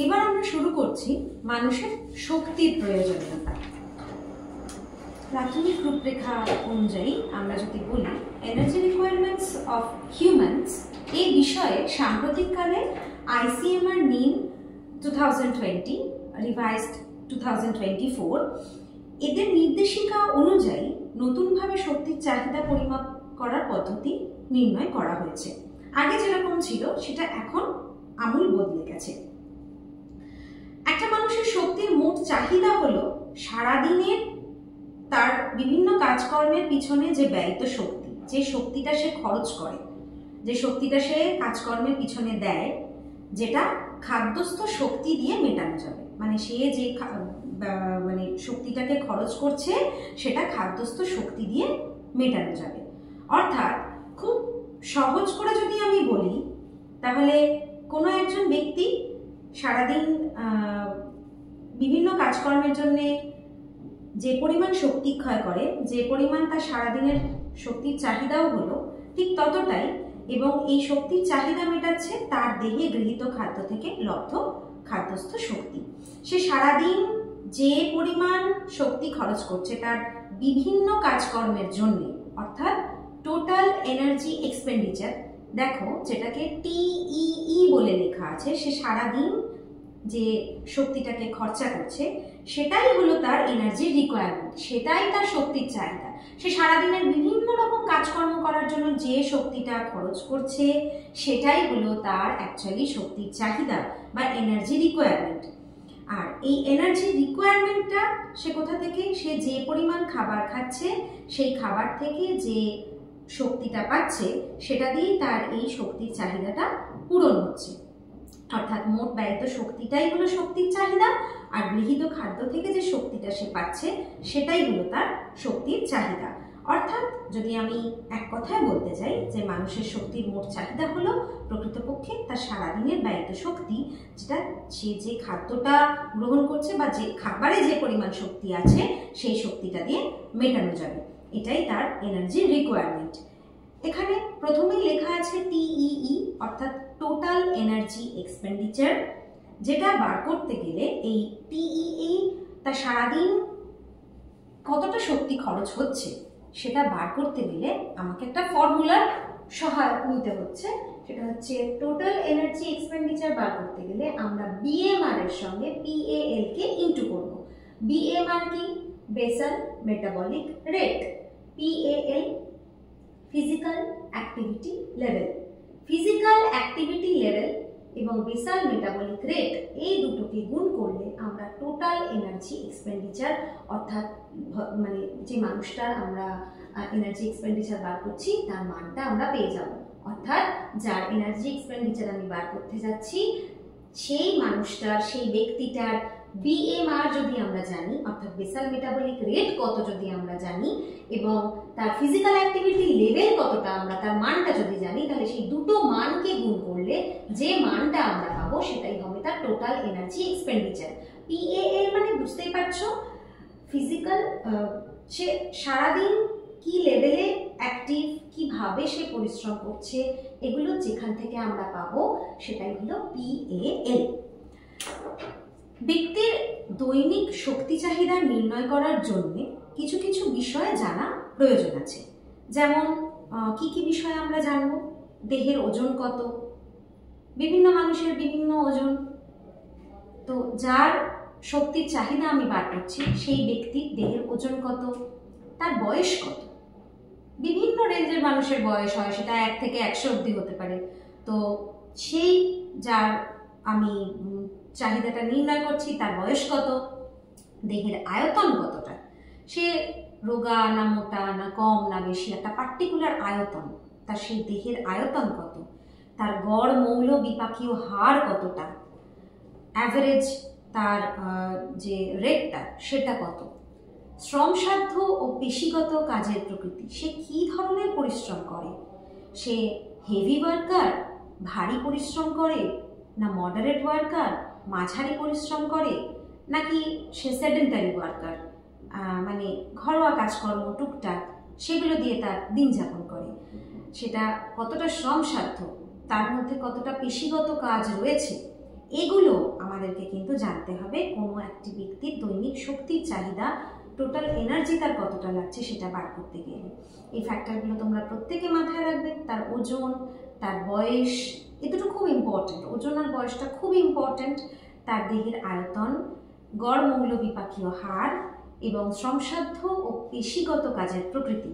এবার আমরা শুরু করছি মানুষের শক্তির প্রয়োজনীয়তা। প্রাথমিক রূপরেখা অনুযায়ী আমরা যদি বলি এনার্জি রিকোয়ারমেন্টস অফ হিউম্যানস, এই বিষয়ে সাম্প্রতিককালে ICMR নিম 2020 রিভাইজড 2024 এদের নির্দেশিকা অনুযায়ী নতুনভাবে শক্তির চাহিদা পরিমাপ করার পদ্ধতি নির্ণয় করা হয়েছে। আগে যেরকম ছিল সেটা এখন আমূল বদলে গেছে। একটা মানুষের শক্তির মোট চাহিদা হলো সারাদিনের তার বিভিন্ন কাজকর্মের পিছনে যে ব্যয়িত শক্তি, যে শক্তিটা সে খরচ করে, যে শক্তিটা সে কাজকর্মের পিছনে দেয়, যেটা খাদ্যস্থ শক্তি দিয়ে মেটানো যাবে। মানে সে যে শক্তিটাকে খরচ করছে সেটা খাদ্যস্থ শক্তি দিয়ে মেটানো যাবে। অর্থাৎ খুব সহজ করে যদি আমি বলি, তাহলে কোনো একজন ব্যক্তি সারাদিন বিভিন্ন কাজকর্মের জন্যে যে পরিমাণ শক্তি ক্ষয় করে, যে পরিমাণ তার সারাদিনের শক্তির চাহিদাও হলো ঠিক ততটাই, এবং এই শক্তির চাহিদা মেটাচ্ছে তার দেহে গৃহীত খাদ্য থেকে লব্ধ খাদ্যস্থ শক্তি। সে সারাদিন যে পরিমাণ শক্তি খরচ করছে তার বিভিন্ন কাজকর্মের জন্য, অর্থাৎ টোটাল এনার্জি এক্সপেন্ডিচার, দেখো যেটাকে TEE বলে লেখা আছে, সে সারাদিন যে শক্তিটাকে খরচা করছে সেটাই হলো তার এনার্জি রিকোয়ারমেন্ট, সেটাই তার শক্তির চাহিদা। সে সারাদিনের বিভিন্ন রকম কাজকর্ম করার জন্য যে শক্তিটা খরচ করছে সেটাই হলো তার অ্যাকচুয়ালি শক্তির চাহিদা বা এনার্জি রিকোয়ারমেন্ট। আর এই এনার্জি রিকোয়ারমেন্টটা সে কোথা থেকে, সে যে পরিমাণ খাবার খাচ্ছে সেই খাবার থেকে যে শক্তিটা পাচ্ছে সেটা দিয়েই তার এই শক্তির চাহিদাটা পূরণ হচ্ছে। অর্থাৎ মোট ব্যয়িত শক্তিটাই হলো শক্তির চাহিদা, আর গৃহীত খাদ্য থেকে যে শক্তিটা সে পাচ্ছে সেটাই হলো তার শক্তির চাহিদা। অর্থাৎ যদি আমি এক কথায় বলতে চাই যে মানুষের শক্তির মোট চাহিদা হলো প্রকৃতপক্ষে তার সারাদিনের ব্যয়িত শক্তি, যেটা সে যে খাদ্যটা গ্রহণ করছে বা যে খাবারে যে পরিমাণ শক্তি আছে সেই শক্তিটা দিয়ে মেটানো যাবে, এটাই তার এনার্জি রিকোয়ারমেন্ট। এখানে প্রথমেই লেখা আছে TEE, অর্থাৎ টোটাল এনার্জি এক্সপেন্ডিচার, যেটা বার করতে গেলে এই TEE তার সারাদিন কতটা শক্তি খরচ হচ্ছে সেটা বার করতে গেলে আমাকে একটা ফর্মুলার সহায়ক নিতে হচ্ছে। সেটা হচ্ছে টোটাল এনার্জি এক্সপেন্ডিচার বার করতে গেলে আমরা BMR এর সঙ্গে PAL কে ইন্টু করব। BMR কি? Basal metabolic rate, PAL physical activity level. Physical activity level এবং বেসাল মেটাবলিক রেট এই দুটোকে গুণ করলে আমরা টোটাল এনার্জি এক্সপেন্ডিচার, অর্থাৎ মানে যে মানুষটার আমরা এনার্জি এক্সপেন্ডিচার বার করছি তার মানটা আমরা পেয়ে যাব। অর্থাৎ যার এনার্জি এক্সপেন্ডিচার আমি বার করতে যাচ্ছি সেই মানুষটার, সেই ব্যক্তিটার BMR যদি আমরা জানি, অর্থাৎ বেসাল মেটাবলিক রেট কত যদি আমরা জানি, এবং তার ফিজিক্যাল অ্যাক্টিভিটি লেভেল কতটা আমরা তার মানটা যদি জানি, তাহলে সেই দুটো মানকে গুণ করলে যে মানটা আমরা পাবো সেটাই হবে তার টোটাল এনার্জি এক্সপেন্ডিচার। PAL মানে বুঝতেই পারছো, ফিজিক্যাল, সে সারাদিন কি লেভেলে অ্যাক্টিভ, কিভাবে সে পরিশ্রম করছে, এগুলো যেখান থেকে আমরা পাবো সেটাই হলো PAL। ব্যক্তির দৈনিক শক্তি চাহিদা নির্ণয় করার জন্য কিছু কিছু বিষয় জানা প্রয়োজন আছে। যেমন কি কি বিষয় আমরা জানবো? দেহের ওজন কত, বিভিন্ন মানুষের বিভিন্ন ওজন, তো যার শক্তির চাহিদা আমি বার করছি সেই ব্যক্তির দেহের ওজন কত, তার বয়স কত। বিভিন্ন রেঞ্জের মানুষের বয়স হয়, সেটা 1 থেকে 100 অবধি হতে পারে। তো সেই যার আমি চাহিদাটা নির্ণয় করছি তার বয়স কত, দেহের আয়তন কতটা, সে রোগা না মোটা না কম না বেশি, একটা পার্টিকুলার আয়তন, তার সেই দেহের আয়তন কত, তার গড় মৌল বিপাকীয় হার কতটা, অ্যাভারেজ তার যে রেটটা সেটা কত, শ্রমসাধ্য ও পেশিগত কাজের প্রকৃতি, সে কি ধরনের পরিশ্রম করে, সে হেভি ওয়ার্কার, ভারী পরিশ্রম করে, না মডারেট ওয়ার্কার, মাঝারি পরিশ্রম করে, নাকি সে সেডেন্টারি ওয়ার্কার, মানে ঘরোয়া কাজকর্ম টুকটাক সেগুলো দিয়ে তার দিন যাপন করে, সেটা কতটা শ্রমসাধ্য, তার মধ্যে কতটা পেশিগত কাজ রয়েছে, এগুলো আমাদেরকে কিন্তু জানতে হবে। কোনো একটি ব্যক্তির দৈনিক শক্তির চাহিদা, টোটাল এনার্জি তার কতটা লাগছে সেটা বার করতে গেলে এই ফ্যাক্টরগুলো তোমরা প্রত্যেকে মাথায় রাখবে। তার ওজন, তার বয়স, এ দুটো খুব ইম্পর্টেন্ট। ওজন আর বয়সটা খুব ইম্পর্টেন্ট। তার দেহের আয়তন, গড় মৌলবিপাকীয় হার এবং শ্রমসাধ্য ও পেশিগত কাজের প্রকৃতি,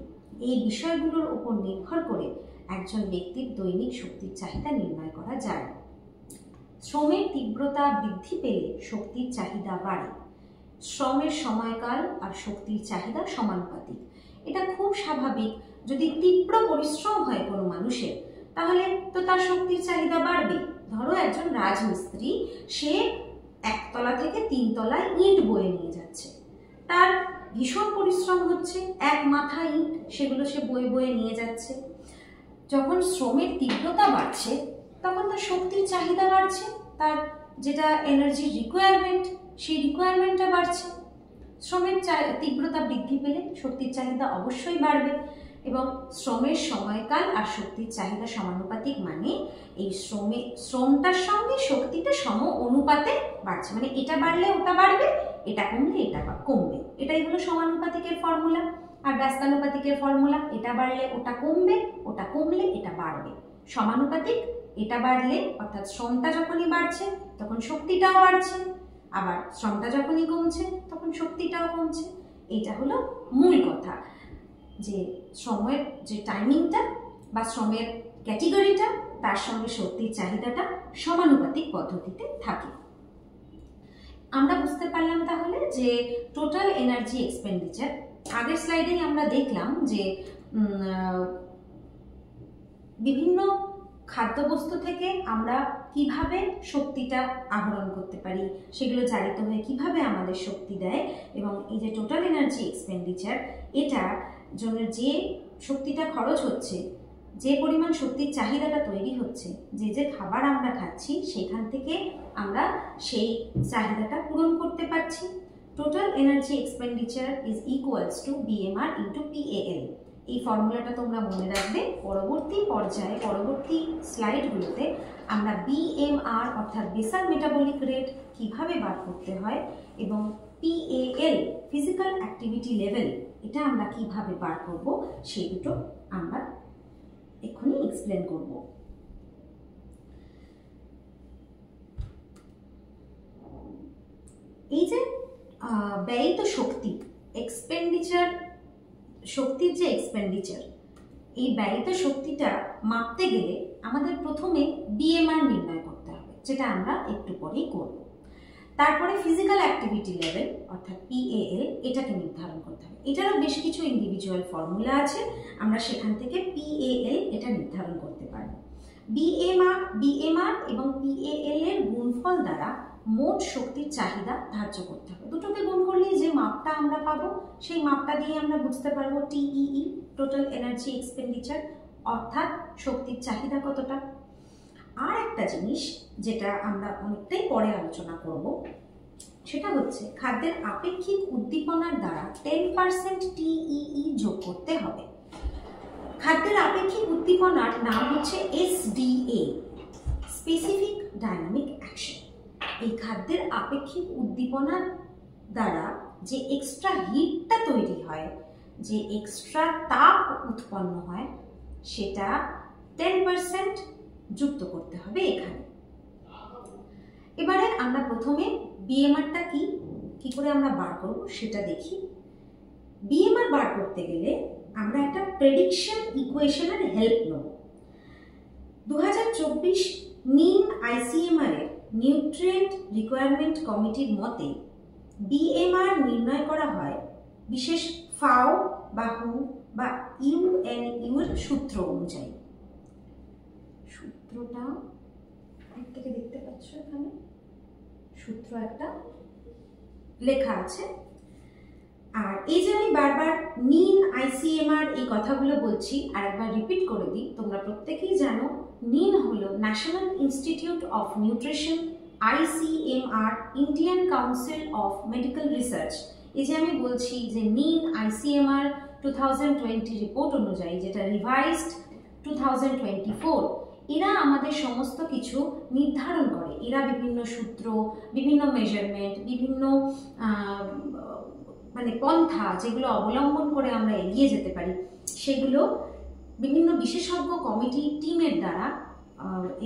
এই বিষয়গুলোর উপর নির্ভর করে একজন ব্যক্তির দৈনিক শক্তির চাহিদা নির্ণয় করা যায়। শ্রমের তীব্রতা বৃদ্ধি পেলে শক্তির চাহিদা বাড়ে। শ্রমের সময়কাল আর শক্তির চাহিদা সমানুপাতিক। এটা খুব স্বাভাবিক। যদি তীব্র পরিশ্রম হয় কোনো মানুষের, তাহলে তো তার শক্তির চাহিদা বাড়বে। ধরো একজন রাজমিস্ত্রি, সে একতলা থেকে 3 তলায় ইট বয়ে নিয়ে যাচ্ছে, তার ভীষণ পরিশ্রম হচ্ছে, এক মাথা ইট সেগুলো সে বয়ে বয়ে নিয়ে যাচ্ছে। যখন শ্রমের তীব্রতা বাড়ছে তখন তার শক্তির চাহিদা বাড়ছে, তার যেটা এনার্জির রিকোয়ারমেন্ট সেই রিকোয়ারমেন্টটা বাড়ছে। শ্রমের তীব্রতা বৃদ্ধি পেলে শক্তির চাহিদা অবশ্যই বাড়বে এবং শ্রমের সময়কাল আর শক্তির চাহিদা সমানুপাতিক, মানে এই শ্রমটার সঙ্গে শক্তিটা সম অনুপাতে বাড়ছে, মানে এটা বাড়লে ওটা বাড়বে, এটা কমলে এটা কমবে। এটাই হলো সমানুপাতিকের ফর্মুলা। আর ব্যস্তানুপাতিকের ফর্মুলা, এটা বাড়লে ওটা কমবে, ওটা কমলে এটা বাড়বে। সমানুপাতিক, এটা বাড়লে অর্থাৎ শ্রমটা যখনই বাড়ছে তখন শক্তিটাও বাড়ছে, আবার শ্রমটা যখনই কমছে তখন শক্তিটাও কমছে। এইটা হলো মূল কথা, যে শ্রমের যে টাইমিংটা বা শ্রমের ক্যাটেগরিটা তার সঙ্গে শক্তির চাহিদাটা সমানুপাতিক পদ্ধতিতে থাকে। আমরা বুঝতে পারলাম তাহলে যে টোটাল এনার্জি এক্সপেন্ডিচার, আগের স্লাইডেই আমরা দেখলাম যে বিভিন্ন খাদ্যবস্তু থেকে আমরা কিভাবে শক্তিটা আহরণ করতে পারি, সেগুলো জারিত হয়ে কিভাবে আমাদের শক্তি দেয়, এবং এই যে টোটাল এনার্জি এক্সপেন্ডিচার, এটার জন্য যে শক্তিটা খরচ হচ্ছে, যে পরিমাণ শক্তির চাহিদাটা তৈরি হচ্ছে, যে খাবার আমরা খাচ্ছি সেখান থেকে আমরা সেই চাহিদাটা পূরণ করতে পারছি। Total energy expenditure is equals to BMR into PAL। এই ফর্মুলাটা তোমরা মনে রাখবে। পরবর্তী পর্যায়ে, পরবর্তী স্লাইডগুলোতে আমরা BMR অর্থাৎ বেসাল মেটাবলিক রেট কিভাবে বার করতে হয় এবং PAL ফিজিক্যাল অ্যাক্টিভিটি লেভেল, এটা আমরা কিভাবে বার করব, সেই দুটো আমরা এক্ষুনি এক্সপ্লেন করব। এই যে ব্যয়িত শক্তি, এক্সপেন্ডিচার, শক্তির যে এক্সপেন্ডিচার, এই ব্যয়িত শক্তিটা মাপতে গেলে আমাদের প্রথমে BMR নির্ণয় করতে হবে, যেটা আমরা একটু পরেই করব। তারপরে ফিজিক্যাল অ্যাক্টিভিটি লেভেল অর্থাৎ PAL, এটাকে নির্ধারণ করতে হবে। এটারও বেশ কিছু ইন্ডিভিজুয়াল ফর্মুলা আছে, আমরা সেখান থেকে PAL এটা নির্ধারণ করতে পারব। BMR এবং PAL এর গুণফল দ্বারা মোট শক্তির চাহিদা ধার্য করতে হবে। দুটোকে গুণ করলে যে মাপটা আমরা পাবো, সেই মাপটা দিয়ে আমরা বুঝতে পারবো TEE, টোটাল এনার্জি এক্সপেন্ডিচার, অর্থাৎ শক্তির চাহিদা কতটা। আর একটা জিনিস যেটা আমরা অনেকটাই পরে আলোচনা করব, সেটা হচ্ছে খাদ্যের আপেক্ষিক উদ্দীপনার দ্বারা 10% TEE যোগ করতে হবে। খাদ্যের আপেক্ষিক উদ্দীপনার নাম হচ্ছে SDA, স্পেসিফিক ডাইনামিক অ্যাকশন। এই খাদ্যের আপেক্ষিক উদ্দীপনার দ্বারা যে এক্সট্রা হিটটা তৈরি হয়, যে এক্সট্রা তাপ উৎপন্ন হয়, সেটা 10% যুক্ত করতে হবে এখানে। এবারে আমরা প্রথমে BMRটা কি করে আমরা বার করব সেটা দেখি। BMR বার করতে গেলে আমরা একটা প্রেডিকশন ইকুয়েশনের হেল্প নেব। 2024 নিন ICMR এর নিউট্রিয়েন্ট রিকোয়ারমেন্ট কমিটির মতে BMR নির্ণয় করা হয় বিশেষ ফাও বা হু বা UNU এর সূত্র অনুযায়ী। সূত্রটা থেকে দেখতে পাচ্ছ, এখানে সূত্র একটা লেখা আছে। আর এই যে আমি বারবার নিন ICMR এই কথাগুলো বলছি, আর একবার রিপিট করে দিই, তোমরা প্রত্যেকেই জানো নিন হলো national institute of nutrition, ICMR Indian council of medical research. এই যে আমি বলছি যে নিন ICMR 2020 রিপোর্ট অনুযায়ী, যেটা রিভাইজড 2024, এরা আমাদের সমস্ত কিছু নির্ধারণ করে। এরা বিভিন্ন সূত্র, বিভিন্ন মেজারমেন্ট, বিভিন্ন মানে পন্থা যেগুলো অবলম্বন করে আমরা এগিয়ে যেতে পারি, সেগুলো বিভিন্ন বিশেষজ্ঞ কমিটি টিমের দ্বারা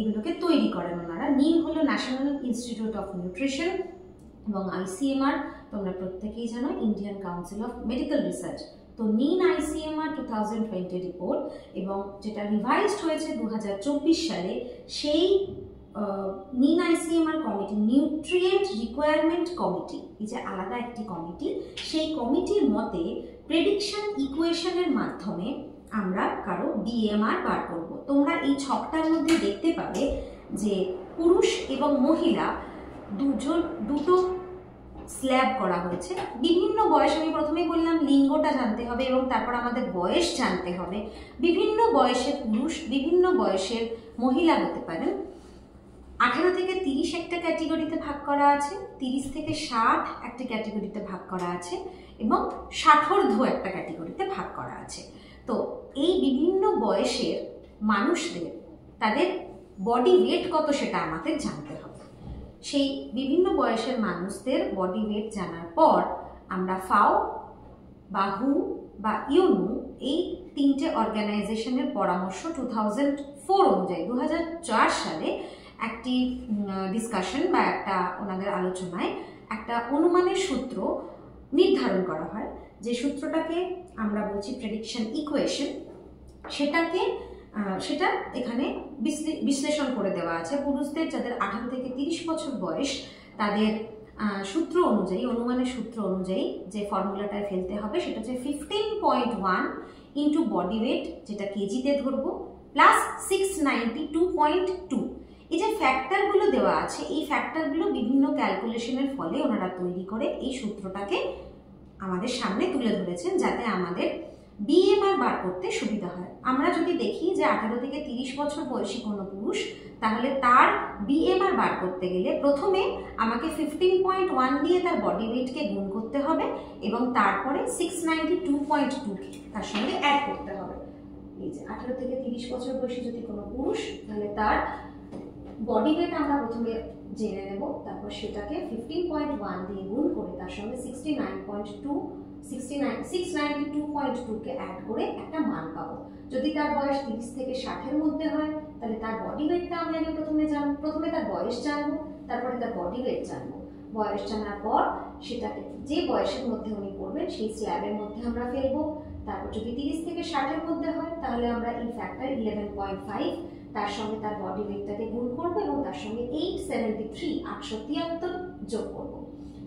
এগুলোকে তৈরি করেন ওনারা। নিন হলো ন্যাশনাল ইনস্টিটিউট অফ নিউট্রিশন এবং ICMR তোমরা প্রত্যেকেই জানো Indian council of medical research. তো নিন ICMR 2020 রিপোর্ট এবং যেটা রিভাইজড হয়েছে 2024 সালে, সেই নিন ICMR committee, nutrient requirement committee, এই যে আলাদা একটি কমিটি, সেই কমিটির মতে প্রেডিকশন ইকুয়েশনের মাধ্যমে আমরা কারো BMR বার করব। তোমরা এই ছকটার মধ্যে দেখতে পাবে যে পুরুষ এবং মহিলা দুটো স্ল্যাব করা হয়েছে। বিভিন্ন বয়স, আমি প্রথমেই বললাম লিঙ্গটা জানতে হবে এবং তারপর আমাদের বয়স জানতে হবে। বিভিন্ন বয়সের পুরুষ, বিভিন্ন বয়সের মহিলা হতে পারেন। 18 থেকে 30 একটা ক্যাটেগরিতে ভাগ করা আছে, 30 থেকে 60 একটা ক্যাটেগরিতে ভাগ করা আছে এবং 60 একটা ক্যাটেগরিতে ভাগ করা আছে। তো এই বিভিন্ন বয়সের মানুষদের তাদের বডি ওয়েট কত সেটা আমাদের জানতে হবে। সেই বিভিন্ন বয়সের মানুষদের বডি ওয়েট জানার পর আমরা ফাও বা হু বা ইউনু এই তিনটে অর্গানাইজেশনের পরামর্শ 2004 অনুযায়ী 2004 সালে একটি ডিসকাশন বা একটা ওনাদের আলোচনায় একটা অনুমানের সূত্র নির্ধারণ করা হয়, যে সূত্রটাকে আমরা বলছি প্রেডিকশন ইকুয়েশন। সেটা এখানে বিশ্লেষণ করে দেওয়া আছে। পুরুষদের যাদের 18 থেকে 30 বছর বয়স, তাদের সূত্র অনুযায়ী, অনুমানের সূত্র অনুযায়ী যে ফর্মুলাটায় ফেলতে হবে সেটা হচ্ছে 15.1 ইন্টু বডি ওয়েট, যেটা কেজিতে ধরবো, প্লাস 692.2। এই যে ফ্যাক্টরগুলো দেওয়া আছে, এই ফ্যাক্টরগুলো বিভিন্ন ক্যালকুলেশনের ফলে ওনারা তৈরি করে এই সূত্রটাকে আমাদের সামনে তুলে ধরেছেন, যাতে আমাদের BMR বার করতে সুবিধা হয়। আমরা যদি দেখি যে 18 থেকে 30 বছর বয়সী কোনো পুরুষ, তাহলে তার BMR বার করতে গেলে প্রথমে আমাকে 15.1 দিয়ে তার বডি ওয়েটকে গুণ করতে হবে এবং তারপরে 692.2 তার সঙ্গে অ্যাড করতে হবে। এই যে 18 থেকে 30 বছর বয়সী যদি কোনো পুরুষ, তাহলে তার বডি ওয়েট আমরা প্রথমে জেনে নেব, তারপর সেটাকে 15.1 দিয়ে গুণ করে তার সঙ্গে 692.2 কে অ্যাড করে একটা মান পাবো। যদি তার বয়স 30 থেকে 60-এর মধ্যে হয়, তাহলে তার বডি ওয়েটটা আমি আগে প্রথমে তার বয়স জানবো, তারপরে তার বডি ওয়েট জানবো। বয়স জানার পর সেটাকে যে বয়সের মধ্যে উনি পড়বেন সেই স্ল্যাবের মধ্যে আমরা ফেলবো। তারপর যদি 30 থেকে 60-এর মধ্যে হয়, তাহলে আমরা এই ফ্যাক্টর 11.5 তার সঙ্গে তার বডি ওয়েটটাকে গুণ করবো এবং তার সঙ্গে 873 যোগ করবো।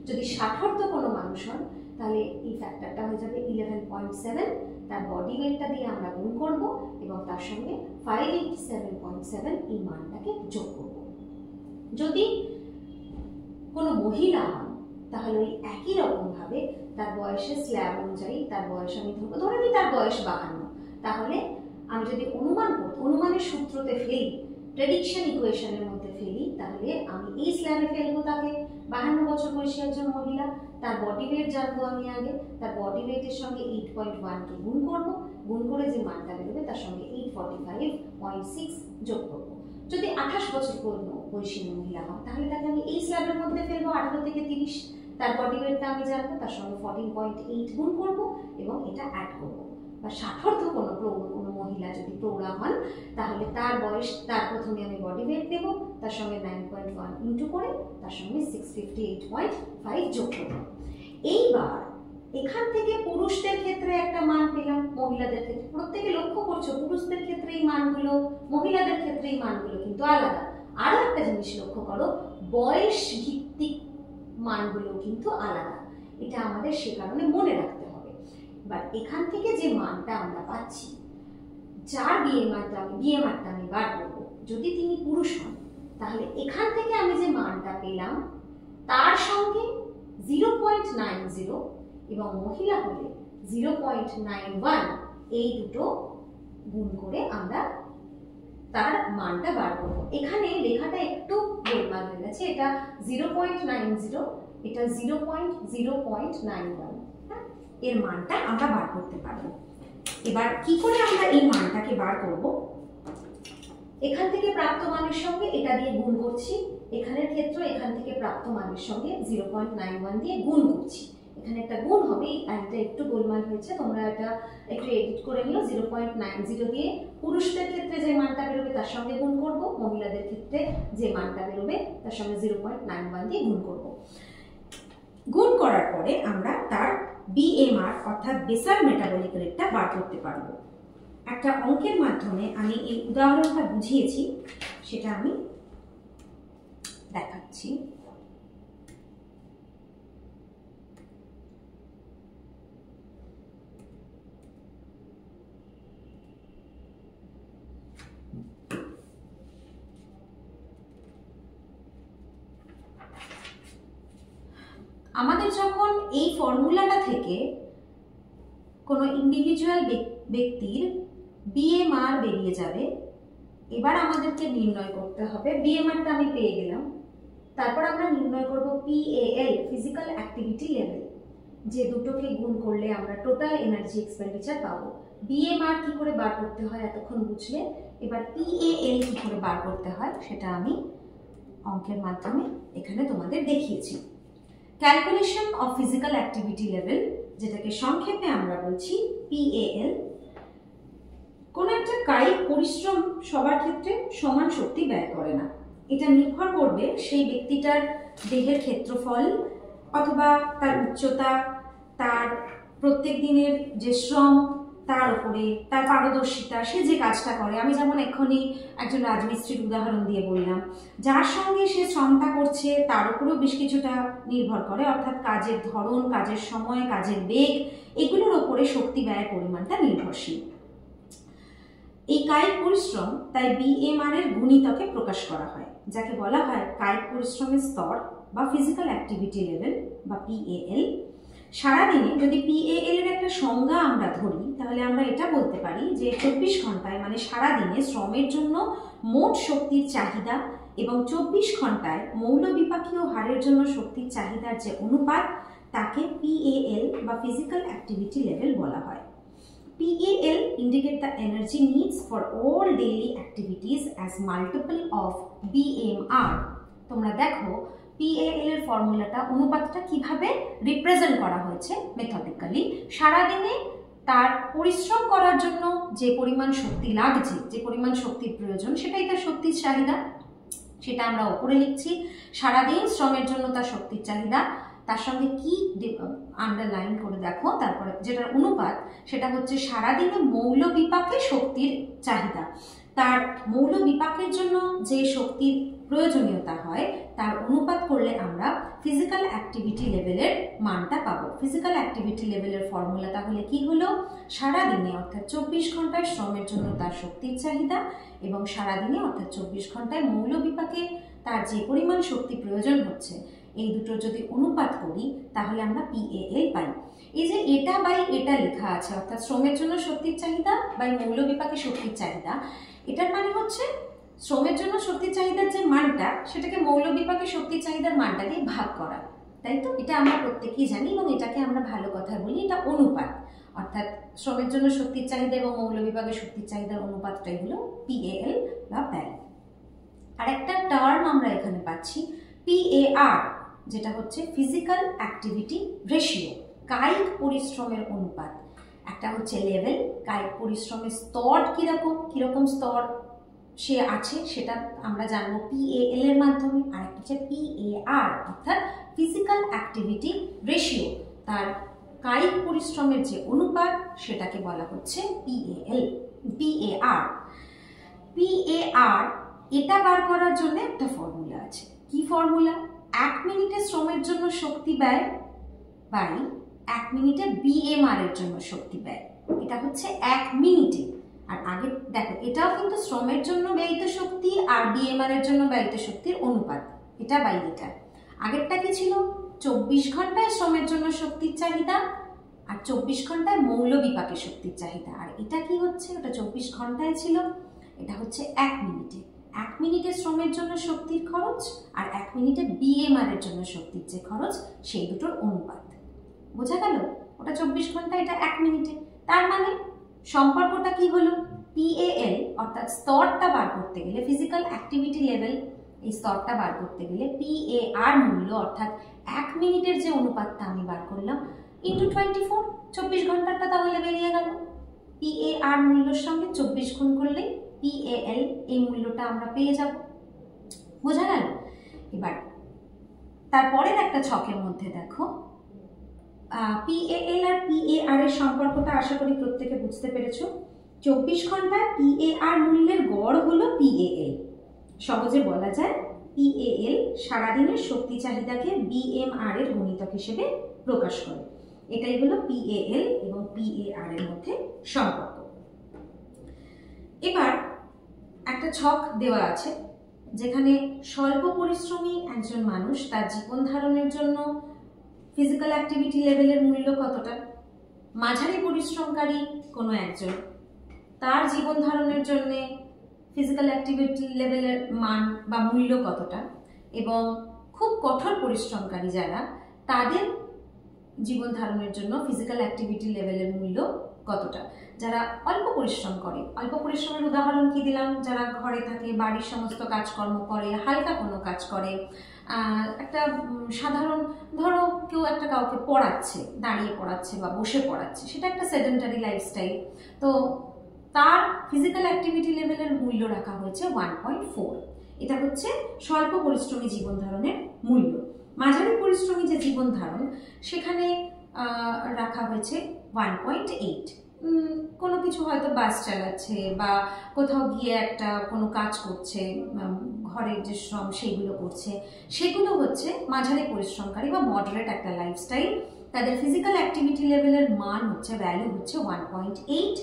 যদি 60 কোনো মানুষ হন, তাহলে এই ফ্যাক্টরটা হয়ে যাবে 11.7, তার বডি ওয়েটটা দিয়ে আমরা গুণ করব এবং তার সঙ্গে 587.7 এই মানটাকে যোগ করব। যদি কোনো মহিলা হন, তাহলে ওই একই রকম ভাবে তার বয়সের স্ল্যাব অনুযায়ী তার বয়স আমি ধরে নিই তার বয়স 52, তাহলে আমি যদি অনুমানের সূত্রতে ফেলি, প্রেডিকশন ইকুয়েশনের মধ্যে ফেলি, তাহলে আমি এই স্ল্যাবে ফেলবো তাকে 52 বছর বয়সী একজন মহিলা। তার বডি ওয়েট জানবো আমি আগে, তার বডি ওয়েটের সঙ্গে 8.1 কে গুণ করবো, গুণ করে যে মানটা বেরোবে তার সঙ্গে 845.6 যোগ করবো। যদি 28 বছর বয়সী মহিলা হয়, তাহলে তাকে আমি এই স্ল্যাবের মধ্যে ফেলবো 18 থেকে 30, তার বডি ওয়েটটা আমি জানবো, তার সঙ্গে 14.8 গুণ করবো এবং এটা অ্যাড করবো। বা 60 কোনো মহিলা যদি প্রৌঢ়া হন, তাহলে তার বয়স, তার প্রথমে আমি বডি ওয়েট নেব, তার সঙ্গে 9.1 ইন্টু করে তার সঙ্গে 658.5 যোগ করব। এইবার এখান থেকে পুরুষদের ক্ষেত্রে একটা মান পেলাম, মহিলাদের ক্ষেত্রে প্রত্যেকে লক্ষ্য করছো পুরুষদের ক্ষেত্রে এই মানগুলো, মহিলাদের ক্ষেত্রে এই মানগুলো কিন্তু আলাদা। আরো একটা জিনিস লক্ষ্য করো, বয়স ভিত্তিক মানগুলো কিন্তু আলাদা, এটা আমাদের সে কারণে মনে রাখতে হবে। এবার এখান থেকে যে মানটা আমরা পাচ্ছি, যার BMRটা আমি বার করবো, যদি তিনি পুরুষ হন, তাহলে এখান থেকে আমি যে মানটা পেলাম তার সঙ্গে 0.90 এবং মহিলা হলে 0.91 এই দুটো গুণ করে আমরা তার মানটা বার করবো। এখানে লেখাটা একটু গোলমাল হয়ে গেছে, এটা 0.90, এটা 0.91, এর মানটা আমরা বার করতে পারবো। এবার কি করে আমরা এই মানটাকে বার করব? এখান থেকে প্রাপ্ত মানের সঙ্গে এটা দিয়ে গুণ করছি, এখানের ক্ষেত্রে এখান থেকে প্রাপ্ত মানের সঙ্গে 0.91 দিয়ে গুণ করছি। এখানে একটা গুণ হবে, এটা একটু গোলমাল হয়েছে, তোমরা এটা একটু এডিট করে নিও। 0.90 দিয়ে পুরুষদের ক্ষেত্রে যে মানটা বেরোবে তার সঙ্গে গুণ করব, মহিলাদের ক্ষেত্রে যে মানটা বেরোবে তার সঙ্গে 0.91 দিয়ে গুণ করব। গুণ করার পরে আমরা তার BMR অর্থাৎ বেসাল মেটাবলিক রেটটা বার করতে পারবো। একটা অঙ্কের মাধ্যমে আমি এই উদাহরণটা বুঝিয়েছি, সেটা আমি দেখাচ্ছি। আমাদের যখন এই ফর্মুলাটা থেকে কোনো ইন্ডিভিজুয়াল ব্যক্তির BMR বেরিয়ে যাবে, এবার আমাদেরকে নির্ণয় করতে হবে, BMRটা আমি পেয়ে গেলাম, তারপর আমরা নির্ণয় করব PAL ফিজিক্যাল অ্যাক্টিভিটি লেভেল, যে দুটোকে গুণ করলে আমরা টোটাল এনার্জি এক্সপেন্ডিচার পাবো। BMR কি করে বার করতে হয় এতক্ষণ বুঝলে, এবার PAL কি করে বার করতে হয় সেটা আমি অঙ্কের মাধ্যমে এখানে তোমাদের দেখিয়েছি। Calculation of physical activity level, যেটাকে সংক্ষেপে আমরা বলছি PAL। কোন একটা কায়িক পরিশ্রম সবার ক্ষেত্রে সমান শক্তি ব্যয় করে না, এটা নির্ভর করবে সেই ব্যক্তিটার দেহের ক্ষেত্রফল অথবা তার উচ্চতা, তার প্রত্যেক দিনের যে শ্রম, তার উপরে তার পারদর্শিতা, সে যে কাজটা করে। আমি যেমন এক্ষুনি একজন রাজমিস্ত্রির উদাহরণ দিয়ে বললাম, যার সঙ্গে সে শ্রমটা করছে তার উপরেও বেশ কিছুটা নির্ভর করে, অর্থাৎ কাজের ধরন, কাজের সময়, কাজের বেগ, এগুলোর ওপরে শক্তি ব্যয়ের পরিমাণটা নির্ভরশীল। এই কায়িক পরিশ্রম তাই BMR এর গুণিতকে প্রকাশ করা হয়, যাকে বলা হয় কায়িক পরিশ্রমের স্তর বা ফিজিক্যাল অ্যাক্টিভিটি লেভেল বা PAL। সারাদিনে যদি PAL এর একটা সংজ্ঞা আমরা ধরি, তাহলে আমরা এটা বলতে পারি যে 24 ঘন্টায় মানে সারাদিনে শ্রমের জন্য মোট শক্তির চাহিদা এবং 24 ঘন্টায় মৌলবিপাকীয় হারের জন্য শক্তির চাহিদার যে অনুপাত, তাকে PAL বা ফিজিক্যাল অ্যাক্টিভিটি লেভেল বলা হয়। PAL indicate the energy needs for all daily activities as multiple of BMR। তোমরা দেখো PAL এর ফর্মুলাটা, অনুপাতটা কিভাবে রিপ্রেজেন্ট করা হয়েছে মেথডিক্যালি। সারাদিনে তার পরিশ্রম করার জন্য যে পরিমাণ শক্তি লাগছে, যে পরিমাণ শক্তির প্রয়োজন, সেটাই তার শক্তির চাহিদা, সেটা আমরা উপরে লিখছি। সারাদিন শ্রমের জন্য তার শক্তির চাহিদা, তার সঙ্গে কি আন্ডারলাইন করে দেখো, তারপরে যেটার অনুপাত সেটা হচ্ছে সারাদিনে মৌল বিপাকে শক্তির চাহিদা। তার মৌল বিপাকের জন্য যে শক্তির প্রয়োজনীয়তা হয় তার অনুপাত করলে আমরা ফিজিক্যাল অ্যাক্টিভিটি লেভেলের মানটা পাবো। ফিজিক্যাল অ্যাক্টিভিটি লেভেলের ফর্মুলা তাহলে কি হলো, সারাদিনে অর্থাৎ 24 ঘন্টায় শ্রমের জন্য তার শক্তির চাহিদা এবং সারাদিনে অর্থাৎ 24 ঘন্টায় মৌল বিপাকে তার যে পরিমাণ শক্তি প্রয়োজন হচ্ছে, এই দুটো যদি অনুপাত করি তাহলে আমরা PAL পাই। এই যে এটা বাই এটা লেখা আছে, অর্থাৎ শ্রমের জন্য শক্তির চাহিদা বাই মৌল বিপাকে শক্তির চাহিদা, এটার মানে হচ্ছে শ্রমের জন্য শক্তির চাহিদার যে মানটা, সেটাকে মৌল বিপাকে শক্তির চাহিদার মানটা দিয়ে ভাগ করা, তাই তো? এটা আমরা প্রত্যেকেই জানি এবং এটাকে আমরা ভালো কথা বলি, এটা অনুপাত। অর্থাৎ শ্রমের জন্য শক্তির চাহিদা এবং মৌল বিপাকে শক্তির চাহিদার অনুপাতটাই হলো PAL বা PAL। আর একটা টার্ম আমরা এখানে পাচ্ছি PAR, যেটা হচ্ছে ফিজিক্যাল অ্যাক্টিভিটি রেশিও, কায়িক পরিশ্রমের অনুপাত। একটা হচ্ছে লেভেল, কায়িক পরিশ্রমের স্তর কিরকম স্তর সে আছে সেটা আমরা জানবো PAL এর মাধ্যমে। আর একটা হচ্ছে PAR অর্থাৎ ফিজিক্যাল অ্যাক্টিভিটি রেশিও, তার কায়িক পরিশ্রমের যে অনুপাত সেটাকে বলা হচ্ছে PAR। এটা বার করার জন্য একটা ফর্মুলা আছে। কি ফর্মুলা? 1 মিনিটে শ্রমের জন্য শক্তি ব্যয় বাই 1 মিনিটে BMR এর জন্য শক্তি ব্যয়। এটা হচ্ছে 1 মিনিটে। আর আগে দেখো, এটাও কিন্তু শ্রমের জন্য ব্যয়িত শক্তি আর BMR এর জন্য ব্যয়িত শক্তির অনুপাত, এটা বাই এটা। আগেরটা কি ছিল? 24 ঘন্টায় শ্রমের জন্য শক্তির চাহিদা আর 24 ঘন্টায় মৌল বিপাকে শক্তির চাহিদা। আর এটা কি হচ্ছে? ওটা 24 ঘন্টায় ছিল, এটা হচ্ছে 1 মিনিটে। 1 মিনিটে শ্রমের জন্য শক্তির খরচ আর 1 মিনিটে BMR এর জন্য শক্তির যে খরচ, সেই দুটোর অনুপাত। বোঝা গেল? ওটা 24 ঘন্টা, এটা 1 মিনিটে। তার মানে সম্পর্কটা কি হলো? PAL অর্থাৎ স্তরটা বার করতে গেলে, ফিজিক্যাল অ্যাক্টিভিটি লেভেল, এই স্তরটা বার করতে গেলে PAR মূল্য অর্থাৎ 1 মিনিটের যে অনুপাতটা আমি বার করলাম ইন্টু 24, 24 ঘন্টাটা তাহলে বেরিয়ে গেল। PAR মূল্যের সঙ্গে 24 গুণ করলেই PAL এই মূল্যটা আমরা পেয়ে যাব। বোঝা গেল? এবার তারপরের একটা ছকের মধ্যে দেখো, PAL আর PAR এর সম্পর্কটা আশা করি প্রত্যেকে বুঝতে পেরেছো। 24 ঘন্টায় PAR মূল্যের গড় হলো PAL। সহজে বলা যায় PAL সারাদিনের শক্তি চাহিদাকে BMR এর গুণিতক হিসেবে প্রকাশ করে। এটাই হলো PAL এবং PAR এর মধ্যে সম্পর্ক। এবার একটা ছক দেওয়া আছে যেখানে স্বল্প পরিশ্রমী একজন মানুষ তার জীবন ধারণের জন্য ফিজিক্যাল অ্যাক্টিভিটি লেভেলের মূল্য কতটা, মাঝারি পরিশ্রমকারী কোনো একজন তার জীবন ধারণের জন্য ফিজিক্যাল অ্যাক্টিভিটি লেভেলের মান বা মূল্য কতটা, এবং খুব কঠোর পরিশ্রমকারী যারা তাদের জীবন ধারণের জন্য ফিজিক্যাল অ্যাক্টিভিটি লেভেলের মূল্য কতটা। যারা অল্প পরিশ্রম করে, অল্প পরিশ্রমের উদাহরণ কি দিলাম, যারা ঘরে থাকে, বাড়ির সমস্ত কাজকর্ম করে, হালকা কোনো কাজ করে, একটা সাধারণ ধরো কেউ একটা কাউকে পড়াচ্ছে, দাঁড়িয়ে পড়াচ্ছে বা বসে পড়াচ্ছে, সেটা একটা সেডেন্টারি লাইফস্টাইল, তো তার ফিজিক্যাল অ্যাক্টিভিটি লেভেলের মূল্য রাখা হয়েছে 1.4। এটা হচ্ছে স্বল্প পরিশ্রমী জীবন ধারণের মূল্য। মাঝারি পরিশ্রমী যে জীবন ধারণ সেখানে রাখা হয়েছে 1.8। কোনো কিছু হয়তো বাস চালাচ্ছে বা কোথাও গিয়ে একটা কোনো কাজ করছে, ঘরের যে শ্রম সেইগুলো করছে, সেগুলো হচ্ছে মাঝারি পরিশ্রমকারী বা মডারেট একটা লাইফস্টাইল। তাদের ফিজিক্যাল অ্যাক্টিভিটি লেভেলের মান হচ্ছে, ভ্যালু হচ্ছে 1.8।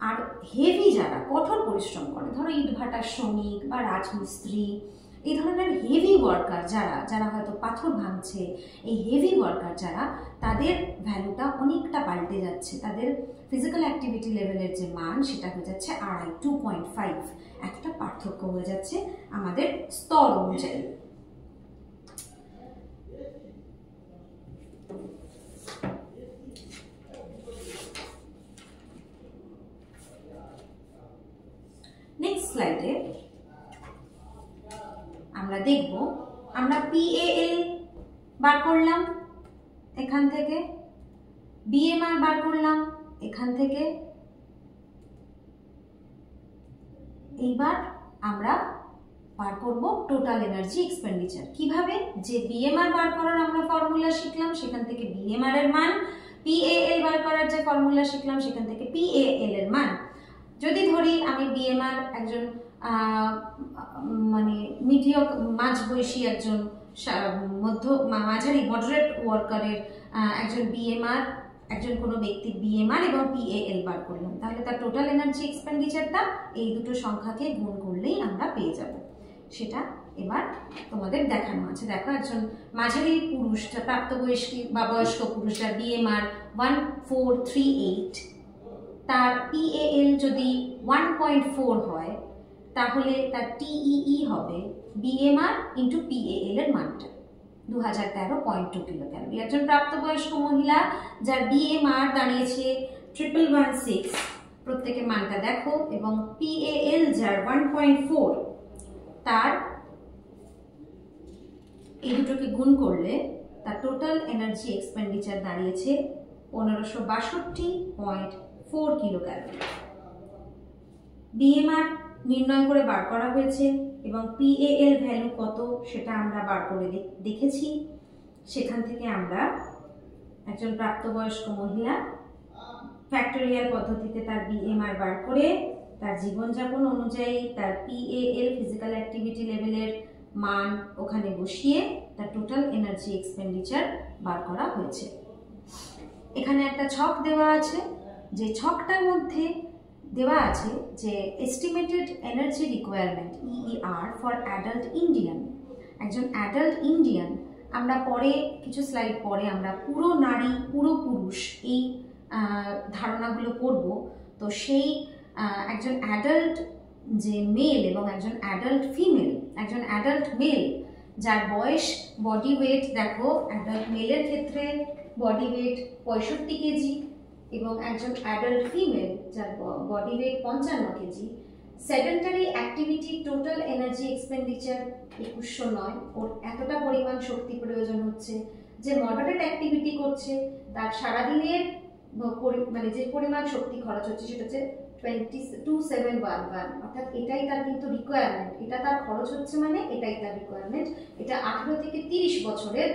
আর হেভি যারা কঠোর পরিশ্রম করে, ধরো ইটভাটার শ্রমিক বা রাজমিস্ত্রি, এই ধরনের হেভি ওয়ার্কার যারা হয়তো পাথর ভাঙছে, এই হেভি ওয়ার্কার যারা, তাদের ভ্যালুটা অনেকটা পাল্টে যাচ্ছে। তাদের ফিজিক্যাল অ্যাক্টিভিটি লেভেলের যে মান সেটা হয়ে যাচ্ছে 2.5। একটা পার্থক্য হয়ে যাচ্ছে আমাদের স্তর অনুযায়ী। নেক্সট স্লাইডে আমরা দেখব, আমরা PAL বার করলাম এখান থেকে, BMR বার করলাম এখান থেকে। এইবার আমরা বার করব টোটাল এনার্জি এক্সপেন্ডিচার। কিভাবে? যে BMR বার করার আমরা ফর্মুলা শিখলাম সেখান থেকে BMR এর মান, PAL বার করার যে ফর্মুলা শিখলাম সেখান থেকে PAL এর মান। যদি ধরি আমি BMR একজন মানে মিডিয়ম মাঝবয়সী একজন মাঝারি মডারেট ওয়ার্কারের একজন BMR, একজন কোনো ব্যক্তির BMR এবং PAL বার করলাম, তাহলে তার টোটাল এনার্জি এক্সপেন্ডিচারটা এই দুটো সংখ্যাকে গুণ করলেই আমরা পেয়ে যাব। সেটা এবার তোমাদের দেখানো আছে। দেখো, একজন মাঝারি পুরুষ, প্রাপ্তবয়স্ক বা বয়স্ক পুরুষ যার BMR 1438, তার PAL যদি 1.4 হয় তাহলে তার TEE হবে BMR ইন্টু PAL এর মানটা 2013.2 কিলোক্যালোরি। একজন প্রাপ্তবয়স্ক মহিলা যার BMR দাঁড়িয়েছে 1116, প্রত্যেকের মানটা দেখো, এবং PAL যার 1.4, তার এই দুটোকে গুণ করলে তার টোটাল এনার্জি এক্সপেন্ডিচার দাঁড়িয়েছে 1562.4 কিলোক্যালোরি। BMR নির্ণয় করে বার করা হয়েছে এবং PAL ভ্যালু কত সেটা আমরা বার করে দেখেছি। সেখান থেকে আমরা একজন প্রাপ্তবয়স্ক মহিলা ফ্যাক্টরিয়াল পদ্ধতিতে তার BMR বার করে তার জীবনযাপন অনুযায়ী তার PAL ফিজিক্যাল অ্যাক্টিভিটি লেভেলের মান ওখানে বসিয়ে তার টোটাল এনার্জি এক্সপেন্ডিচার বার করা হয়েছে। এখানে একটা ছক দেওয়া আছে, যে ছকটার মধ্যে দেওয়া আছে যে estimated energy requirement EER for adult Indian. একজন অ্যাডাল্ট ইন্ডিয়ান, আমরা পরে কিছু স্লাইড পরে আমরা পুরো নারী পুরো পুরুষ এই ধারণাগুলো করব। তো সেই একজন অ্যাডাল্ট যে মেল এবং একজন অ্যাডাল্ট ফিমেল, একজন অ্যাডাল্ট মেল যার বয়স, বডি ওয়েট দেখো, অ্যাডাল্ট মেলের ক্ষেত্রে বডি ওয়েট 65 কেজি এবং একজন অ্যাডাল্ট ফিমেল যার body weight 55 KG, sedentary activity total energy expenditure 2109, ওর এতটা পরিমাণ শক্তি প্রয়োজন হচ্ছে। যে মডারেট অ্যাক্টিভিটি করছে তার সারাদিনের মানে যে পরিমাণ শক্তি খরচ হচ্ছে সেটা হচ্ছে 2711, অর্থাৎ এটাই তার কিন্তু রিকোয়ারমেন্ট, এটা তার খরচ হচ্ছে মানে এটাই তার রিকোয়ারমেন্ট। এটা 18 থেকে 30 বছরের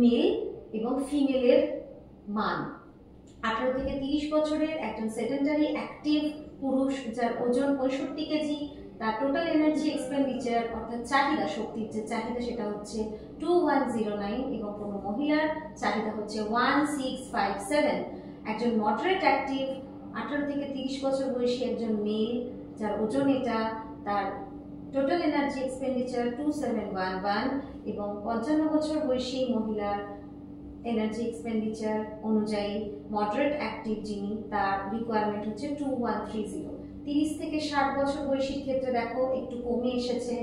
মেল এবং ফিমেলের মান। 18 থেকে 30 বছরের একজন সেডেন্টারি অ্যাক্টিভ পুরুষ যার ওজন 65 কেজি, তার টোটাল এনার্জি এক্সপেন্ডিচার অর্থাৎ চাহিদা, শক্তির যে চাহিদা সেটা হচ্ছে 2109, এবং কোনো মহিলার চাহিদা হচ্ছে 1657। একজন মডারেট অ্যাক্টিভ 18 থেকে 30 বছর বয়সী একজন মেল যার ওজন এটা, তার টোটাল এনার্জি এক্সপেন্ডিচার 2711, এবং 55 বছর বয়সী মহিলার এনার্জি এক্সপেন্ডিচার অনুযায়ী মডারেট অ্যাক্টিভ যিনি, তার রিকোয়ারমেন্ট হচ্ছে 2130। 30 থেকে 60 বছর বয়সীর ক্ষেত্রে দেখো একটু কমে এসেছে,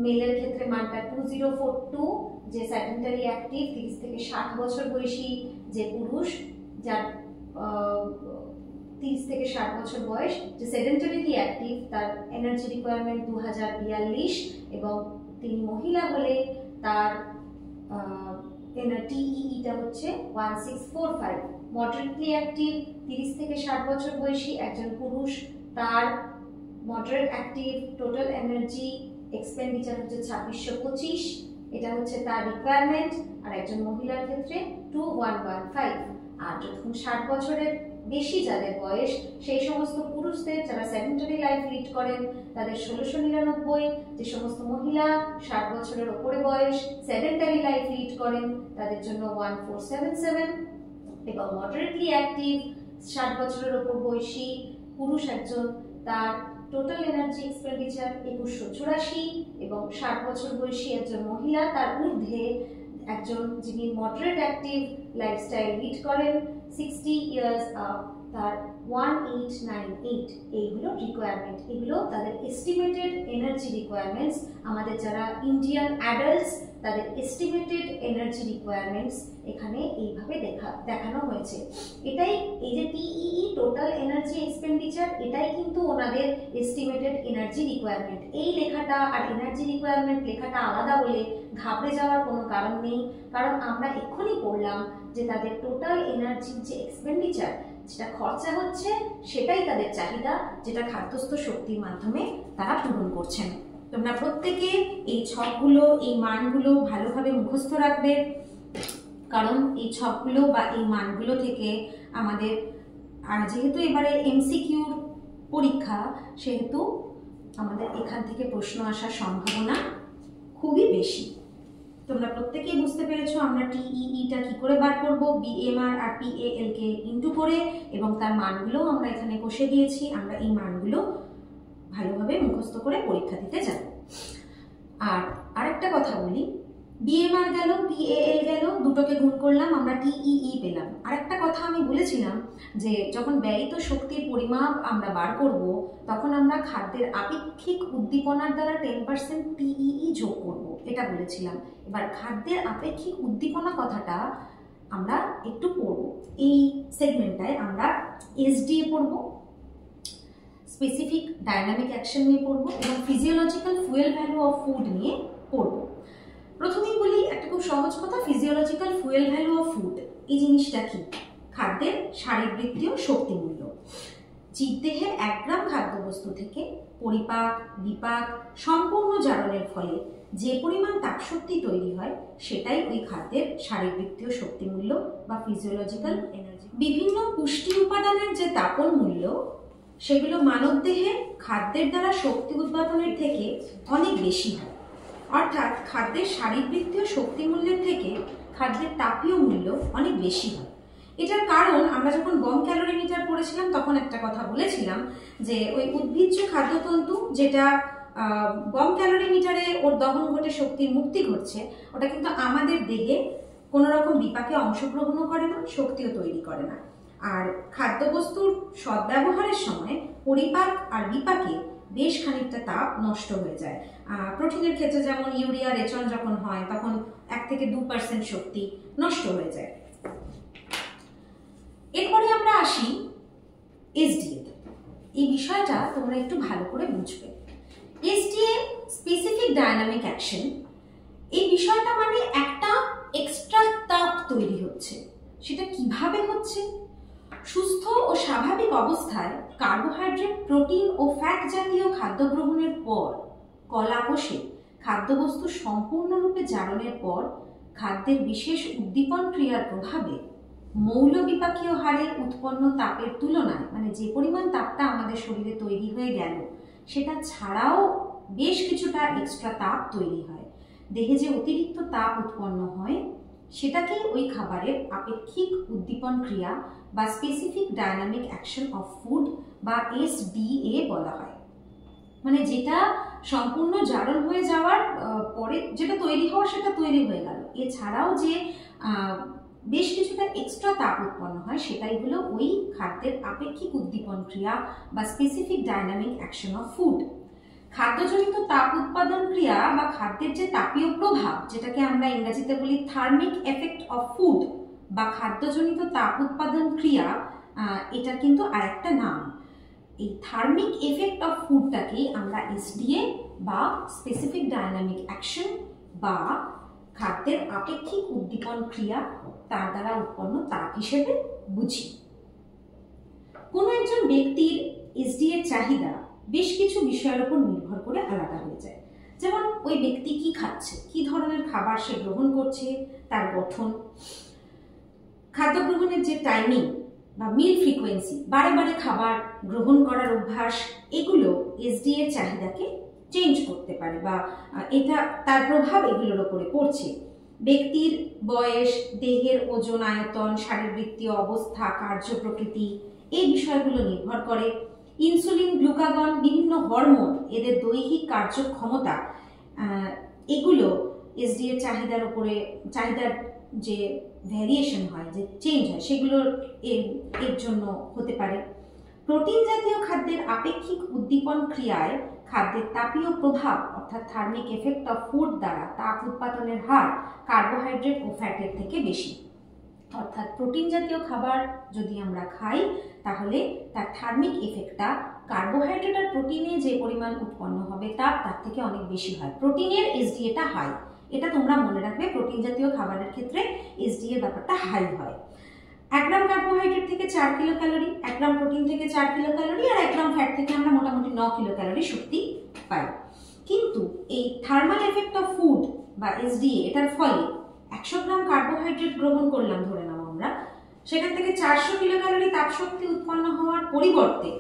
মেলের ক্ষেত্রে মানটা 2042, যে সেডেন্টারি অ্যাক্টিভ 30 থেকে 60 বছর বয়সী যে পুরুষ যার 30 থেকে 60 বছর বয়স, যে সেডেন্টারিলি অ্যাক্টিভ তার এনার্জি রিকোয়ারমেন্ট 2042, এবং তিনি মহিলা হলে তার টিইইটা হচ্ছে 1645। মডারেটলি অ্যাক্টিভ 30 থেকে 60 বছর বয়সী একজন পুরুষ, তার moderate active total energy expenditure হচ্ছে 2625, এটা হচ্ছে তার রিকোয়ারমেন্ট। আর একজন মহিলার ক্ষেত্রে 2115। আর যখন 60 বছরের বেশি যাদের বয়স, সেই সমস্ত পুরুষদের যারা সেডেন্টারি লাইফ লিড করেন তাদের 1699, যে সমস্ত মহিলা 60 বছরের ওপরে বয়স সেডেন্টারি লাইফ লিড করেন তাদের জন্য 1477, এবং মডারেটলি অ্যাক্টিভ 60 বছরের ওপর বয়সী পুরুষ একজন, তার টোটাল এনার্জি এক্সপেন্ডিচার 2184, এবং 60 বছর বয়সী একজন মহিলা তার ঊর্ধ্বে একজন যিনি মডারেট অ্যাক্টিভ লাইফস্টাইল লিড করেন 60 ইয়ার্স আপ, তার 1898। এইগুলো রিকোয়ারমেন্ট, এগুলো তাদের এস্টিমেটেড এনার্জি রিকোয়ারমেন্টস। আমাদের যারা ইন্ডিয়ান অ্যাডাল্টস তাদের এস্টিমেটেড এনার্জি রিকোয়ারমেন্টস এখানে এইভাবে দেখানো হয়েছে। এটাই এই যে টিইই টোটাল এনার্জি এক্সপেন্ডিচার, এটাই কিন্তু ওনাদের এস্টিমেটেড এনার্জি রিকোয়ারমেন্ট। এই লেখাটা আর এনার্জি রিকোয়ারমেন্ট লেখাটা আলাদা বলে ঘাবড়ে যাওয়ার কোনো কারণ নেই, কারণ আমরা এক্ষুনি পড়লাম যে তাদের টোটাল এনার্জির যে এক্সপেন্ডিচার, যেটা খরচা হচ্ছে সেটাই তাদের চাহিদা, যেটা খাদ্যস্থ শক্তির মাধ্যমে তারা পূরণ করছেন। তোমরা প্রত্যেকে এই ছকগুলো, এই মানগুলো ভালোভাবে মুখস্থ রাখবে, কারণ এই ছকগুলো বা এই মানগুলো থেকে আমাদের, আর যেহেতু এবারে এমসিকিউর পরীক্ষা, সেহেতু আমাদের এখান থেকে প্রশ্ন আসার সম্ভাবনা খুবই বেশি। তোমরা প্রত্যেকেই বুঝতে পেরেছো আমরা টিইইটা কি করে বার করব, বিএমআর আর পিএএল কে ইনটু করে, এবং তার মানগুলো আমরা এখানে কষে দিয়েছি। আমরা এই মানগুলো ভালোভাবে মুখস্থ করে পরীক্ষা দিতে যাব। আর আরেকটা কথা বলি, বিএমআর গেল, পিএএল গেল, দুটোকে গুণ করলাম, আমরা টিইই পেলাম। আরেকটা কথা আমি বলেছিলাম যে যখন ব্যয়িত শক্তির পরিমাপ আমরা বার করব, তখন আমরা খাদ্যের আপেক্ষিক উদ্দীপনার দ্বারা 10% টিইই যোগ করব, এটা বলেছিলাম। এবার খাদ্যের আপেক্ষিক উদ্দীপনা কথাটা আমরা একটু পড়ব। এই সেগমেন্টটায় আমরা এসডিএ পড়ব, স্পেসিফিক ডায়নামিক অ্যাকশন নিয়ে পড়ব, এবং physiological fuel value of food নিয়ে পড়ব। প্রথমেই বলি একটা খুব সহজ কথা, physiological fuel value of food এই জিনিসটা কি? খাদ্যের শারীরবৃত্তীয় শক্তি মূল্য। জীবদেহে 1 গ্রাম খাদ্যবস্তু থেকে পরিপাক, বিপাক, সম্পূর্ণ জারণের ফলে যে পরিমাণ তাপশক্তি তৈরি হয় সেটাই ওই খাদ্যের শারীরবৃত্তীয় শক্তি মূল্য বা ফিজিওলজিক্যাল এনার্জি। বিভিন্ন পুষ্টি উপাদানের যে তাপন মূল্য, সেগুলো মানবদেহে খাদ্যের দ্বারা শক্তি উৎপাদনের থেকে অনেক বেশি হয়। অর্থাৎ খাদ্যের শারীরবৃত্তীয় শক্তি মূল্যের থেকে খাদ্যের তাপীয় মূল্য অনেক বেশি হয়। এটার কারণ আমরা যখন বম ক্যালোরিমিটার পড়েছিলাম তখন একটা কথা বলেছিলাম যে ওই উদ্ভিজ্জ খাদ্যতন্তু যেটা বম ক্যালোরিমিটারে ওর দহন ঘটে শক্তির মুক্তি ঘটছে, ওটা কিন্তু আমাদের দেহে কোনো রকম বিপাকে অংশগ্রহণও করে না, শক্তিও তৈরি করে না। আর খাদ্যবস্তুর সদ্ব্যবহারের সময় পরিপাক আর বিপাকে বেশ খানিকটা তাপ নষ্ট হয়ে যায়। প্রোটিনের ক্ষেত্রে যেমন ইউরিয়া রেচন যখন হয় তখন 1 থেকে 2% শক্তি নষ্ট হয়ে যায়। এরপরে আমরা আসি এসডিএ তে। এই বিষয়টা তোমরা একটু ভালো করে বুঝবে। এসডিএ স্পেসিফিক ডায়নামিক অ্যাকশন, এই বিষয়টা মানে একটা এক্সট্রা তাপ তৈরি হচ্ছে। সেটা কিভাবে হচ্ছে? সুস্থ ও স্বাভাবিক অবস্থায় কার্বোহাইড্রেট, প্রোটিন ও ফ্যাট জাতীয় খাদ্য গ্রহণের পর কলাকোষে খাদ্যবস্তু সম্পূর্ণরূপে জারণের পর খাদ্যের বিশেষ উদ্দীপন ক্রিয়ার প্রভাবে মৌলবিপাকীয় হারে উৎপন্ন তাপের তুলনায়, মানে যে পরিমাণ তাপটা আমাদের শরীরে তৈরি হয়ে গেল সেটা ছাড়াও বেশ কিছুটা এক্সট্রা তাপ তৈরি হয়। দেহে যে অতিরিক্ত তাপ উৎপন্ন হয় সেটাকেই ওই খাবারের আপেক্ষিক উদ্দীপন ক্রিয়া বা specific dynamic action of food বা এসডিএ বলা হয়। মানে যেটা সম্পূর্ণ জারণ হয়ে যাওয়ার পরে যেটা তৈরি হওয়া সেটা তৈরি হয়ে গেল, এছাড়াও যে বেশ কিছুটা এক্সট্রা তাপ উৎপন্ন হয় সেটাই হলো ওই খাদ্যের আপেক্ষিক উদ্দীপন ক্রিয়া বা specific dynamic action of food. খাদ্যজনিত তাপ উৎপাদন ক্রিয়া বা খাদ্যের যে তাপীয় প্রভাব, যেটাকে আমরা ইংরেজিতে বলি থার্মিক এফেক্ট অফ ফুড বা খাদ্যজনিত তাপ উৎপাদন ক্রিয়া, এটা কিন্তু আরেকটা নাম। এই থার্মিক এফেক্ট অফ ফুডটাকেই আমরা এসডিএ বা স্পেসিফিক ডায়নামিক অ্যাকশন বা খাদ্যের আপেক্ষিক উদ্দীপন ক্রিয়া, তার দ্বারা উৎপন্ন তাপ হিসেবে বুঝি। কোনো একজন ব্যক্তির এসডিএর চাহিদা বেশ কিছু বিষয়ের উপর নির্ভর করে আলাদা হয়ে যায়। যেমন ওই ব্যক্তি কি খাচ্ছে, কি ধরনের খাবার সে গ্রহণ করছে, তার গঠন, খাদ্য গ্রহণের যে টাইমিং বা মিল ফ্রিকোয়েন্সি, বারে বারে খাবার গ্রহণ করার অভ্যাস, এগুলো এসডিএর চাহিদাকে চেঞ্জ করতে পারে বা এটা তার প্রভাব এগুলোর উপরে পড়ছে। ব্যক্তির বয়স, দেহের ওজন, আয়তন, শারীরবৃত্তীয় অবস্থা, কার্য প্রকৃতি, এই বিষয়গুলো নির্ভর করে। ইনসুলিন, গ্লুকাগন, বিভিন্ন হরমোন, এদের দৈহিক কার্যক্ষমতা, এগুলো এসডিএর চাহিদার উপরে, চাহিদার যে ভ্যারিয়েশন হয়, যে চেঞ্জ হয়, সেগুলো এর জন্য হতে পারে। প্রোটিন জাতীয় খাদ্যের আপেক্ষিক উদ্দীপন ক্রিয়ায় খাদ্যের তাপীয় প্রভাব অর্থাৎ থার্মিক এফেক্ট অফ ফুড দ্বারা তাপ উৎপাদনের হার কার্বোহাইড্রেট ও ফ্যাটের থেকে বেশি। অর্থাৎ প্রোটিন জাতীয় খাবার যদি আমরা খাই তাহলে তার থার্মিক এফেক্টটা কার্বোহাইড্রেট আর প্রোটিনে যে পরিমাণ উৎপন্ন হবে তার থেকে অনেক বেশি হয়। প্রোটিনের এসডিএটা হাই, এটা তোমরা মনে রাখবে। প্রোটিন জাতীয় খাবারের ক্ষেত্রে এসডিএর ব্যাপারটা হাই হয়। 1 গ্রাম কার্বোহাইড্রেট থেকে 4 কিলো ক্যালোরি, 1 গ্রাম প্রোটিন থেকে 4 কিলো ক্যালোরি আর 1 গ্রাম ফ্যাট থেকে আমরা মোটামুটি 9 কিলো ক্যালোরি শক্তি পাই। কিন্তু এই থার্মাল এফেক্ট অফ ফুড বা এসডিএ, এটার ফলে 100 গ্রাম কার্বোহাইড্রেট গ্রহণ করলাম ধরে নাও আমরা, সেখান থেকে 400 কিলো ক্যালোরি তাপশক্তি উৎপন্ন হওয়ার পরিবর্তে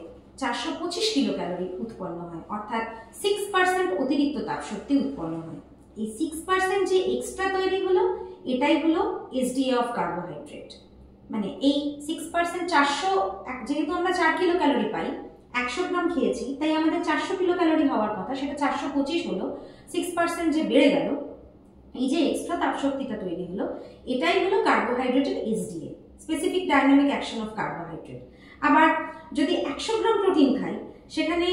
425 কিলো ক্যালোরি উৎপন্ন হয়, অর্থাৎ 6% অতিরিক্ত তাপশক্তি উৎপন্ন হয়। এই 6% যে এক্সট্রা তৈরি হলো, এটাই হলো এসডিএ অফ কার্বোহাইড্রেট। মানে এই 6%, 400, যেহেতু আমরা 4 কিলো ক্যালোরি পাই, 100 গ্রাম খেয়েছি, তাই আমাদের 400 কিলো ক্যালোরি হওয়ার কথা, সেটা 425 হলো। 6% যে বেড়ে গেল, এই যে এক্সট্রা তাপশক্তিটা তৈরি হলো, এটাই হলো কার্বোহাইড্রেটের SDA, specific dynamic action of carbohydrate. আবার যদি 100 গ্রাম প্রোটিন খাই, সেখানে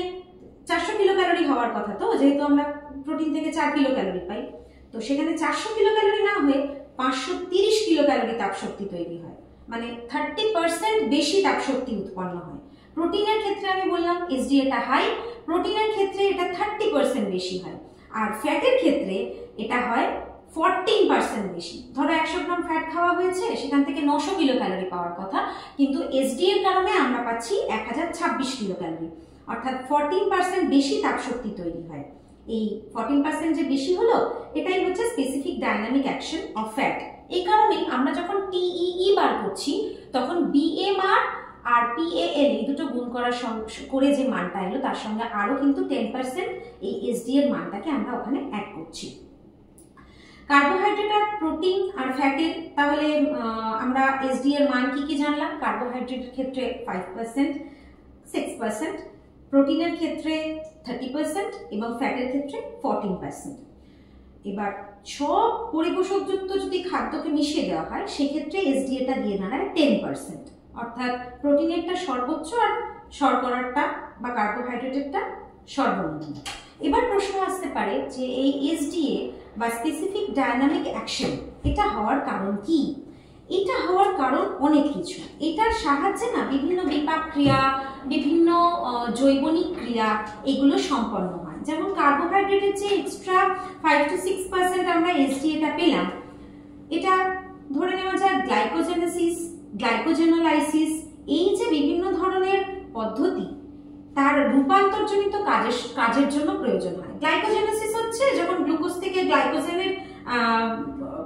400 কিলো ক্যালোরি হওয়ার কথা, তো যেহেতু আমরা প্রোটিন থেকে 4 কিলো ক্যালোরি পাই, তো সেখানে 400 কিলো ক্যালোরি না হয়ে 530 কিলো ক্যালোরি তাপশক্তি তৈরি হয়, মানে 30% বেশি তাপশক্তি উৎপন্ন হয়। প্রোটিনের ক্ষেত্রে আমি বললাম এসডিএটা হাই, প্রোটিনের ক্ষেত্রে এটা 30% বেশি হয়, আর ফ্যাটের ক্ষেত্রে এটা হয় 14% বেশি। ধরো 100 গ্রাম ফ্যাট খাওয়া হয়েছে, সেখান থেকে 900 কিলো ক্যালোরি পাওয়ার কথা, কিন্তু এসডি এর কারণে আমরা পাচ্ছি 1026 কিলো ক্যালোরি, অর্থাৎ 14% বেশি তাপশক্তি তৈরি হয়। এই 14% যে বেশি হলো, এটাই হচ্ছে specific dynamic action of fat. এই কারণেই আমরা যখন টিইই বার করছি, তখন বিএমআর আর পিএএল এই দুটো গুণ করার করে যে মানটা এলো, তার সঙ্গে আরো কিন্তু 10% এই এসডি এর মানটাকে আমরা ওখানে অ্যাড করছি। কার্বোহাইড্রেট আর প্রোটিন আর ফ্যাটের তাহলে আমরা এসডি এর মান কি কি জানলাম? কার্বোহাইড্রেটের ক্ষেত্রে 5%, 6%, প্রোটিনের ক্ষেত্রে 30% এবং ফ্যাটের ক্ষেত্রে 14%। এবার সব পরিপোষকযুক্ত যদি খাদ্যকে মিশিয়ে দেওয়া হয়, সেক্ষেত্রে এসডিএটা দিয়ে দাঁড়ায় 10%, অর্থাৎ প্রোটিনেরটা সর্বোচ্চ আর শর্করারটা বা কার্বোহাইড্রেটেরটা সর্বনিম্ন। এবার প্রশ্ন আসতে পারে যে এই এসডিএ বা স্পেসিফিক ডায়নামিক অ্যাকশন, এটা হওয়ার কারণ কি? এটা হওয়ার কারণ অনেক কিছু। এটার সাহায্যে না বিভিন্ন বিপাক ক্রিয়া, বিভিন্ন জৈবনিক ক্রিয়া এগুলো সম্পন্ন হয়। যেমন কার্বোহাইড্রেটের যে এক্সট্রা 5 to 6% আমরা এসডিএটা পেলাম, এটা ধরে নেওয়া যায় গ্লাইকোজেনেসিস, গ্লাইকোজেনোলাইসিস, এই যে বিভিন্ন ধরনের পদ্ধতি তার রূপান্তরজনিত কাজের জন্য প্রয়োজন হয়। গ্লাইকোজেনেসিস হচ্ছে যখন গ্লুকোজ থেকে গ্লাইকোজেনের